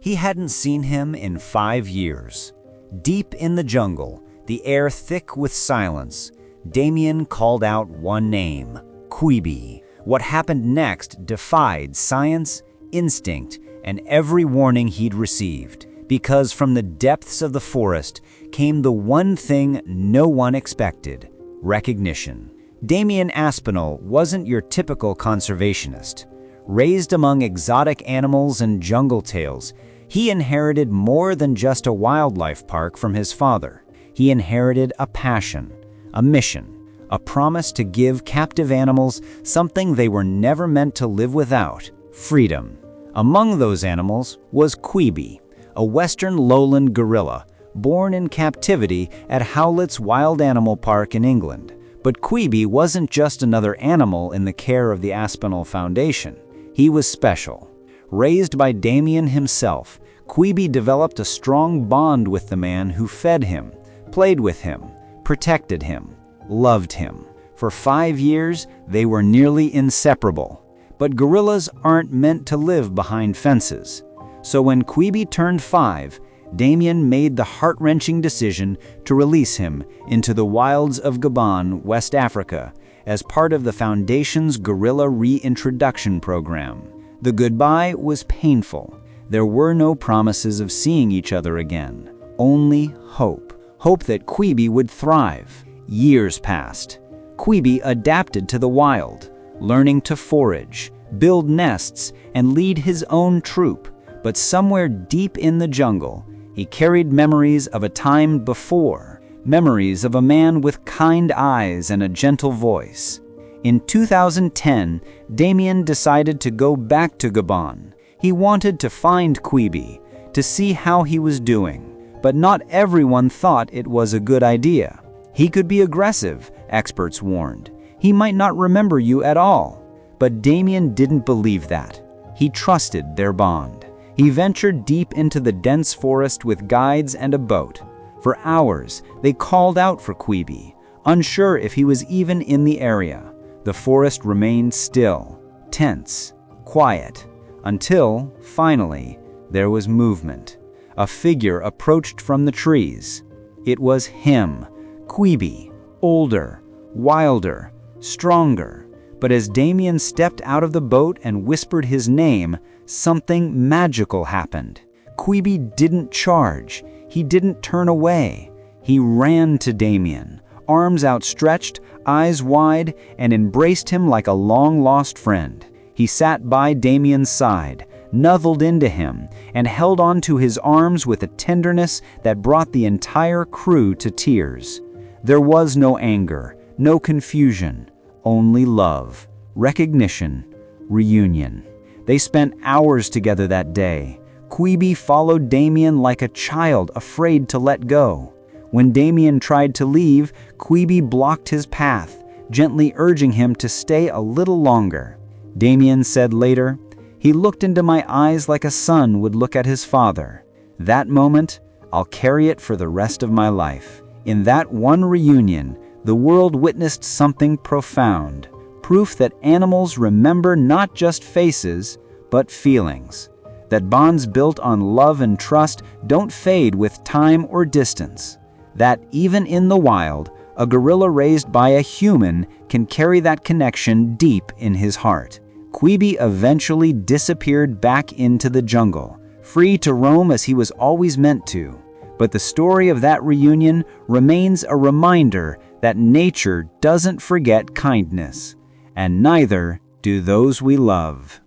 He hadn't seen him in 5 years. Deep in the jungle, the air thick with silence, Damien called out one name, Quibi. What happened next defied science, instinct, and every warning he'd received, because from the depths of the forest came the one thing no one expected: recognition. Damien Aspinall wasn't your typical conservationist. Raised among exotic animals and jungle tales, he inherited more than just a wildlife park from his father. He inherited a passion, a mission, a promise to give captive animals something they were never meant to live without: freedom. Among those animals was Quibi, a western lowland gorilla, born in captivity at Howlett's Wild Animal Park in England. But Quibi wasn't just another animal in the care of the Aspinall Foundation. He was special. Raised by Damien himself, Quibi developed a strong bond with the man who fed him, played with him, protected him, loved him. For 5 years, they were nearly inseparable. But gorillas aren't meant to live behind fences. So when Quibi turned 5, Damien made the heart-wrenching decision to release him into the wilds of Gabon, West Africa, as part of the Foundation's Gorilla Reintroduction Program. The goodbye was painful. There were no promises of seeing each other again. Only hope. Hope that Quibi would thrive. Years passed. Quibi adapted to the wild, learning to forage, build nests, and lead his own troop. But somewhere deep in the jungle, he carried memories of a time before, memories of a man with kind eyes and a gentle voice. In 2010, Damien decided to go back to Gabon. He wanted to find Quibi, to see how he was doing. But not everyone thought it was a good idea. He could be aggressive, experts warned. He might not remember you at all. But Damien didn't believe that. He trusted their bond. He ventured deep into the dense forest with guides and a boat. For hours, they called out for Quibi, unsure if he was even in the area. The forest remained still, tense, quiet, until, finally, there was movement. A figure approached from the trees. It was him, Quibi, older, wilder, stronger. But as Damien stepped out of the boat and whispered his name, something magical happened. Quibi didn't charge. He didn't turn away. He ran to Damien, arms outstretched, eyes wide, and embraced him like a long-lost friend. He sat by Damien's side, nuzzled into him, and held on to his arms with a tenderness that brought the entire crew to tears. There was no anger, no confusion, only love, recognition, reunion. They spent hours together that day. Quibi followed Damien like a child afraid to let go. When Damien tried to leave, Quibi blocked his path, gently urging him to stay a little longer. Damien said later, "He looked into my eyes like a son would look at his father. That moment, I'll carry it for the rest of my life." In that one reunion, the world witnessed something profound, proof that animals remember not just faces, but feelings. That bonds built on love and trust don't fade with time or distance. That even in the wild, a gorilla raised by a human can carry that connection deep in his heart. Quibi eventually disappeared back into the jungle, free to roam as he was always meant to. But the story of that reunion remains a reminder that nature doesn't forget kindness, and neither do those we love.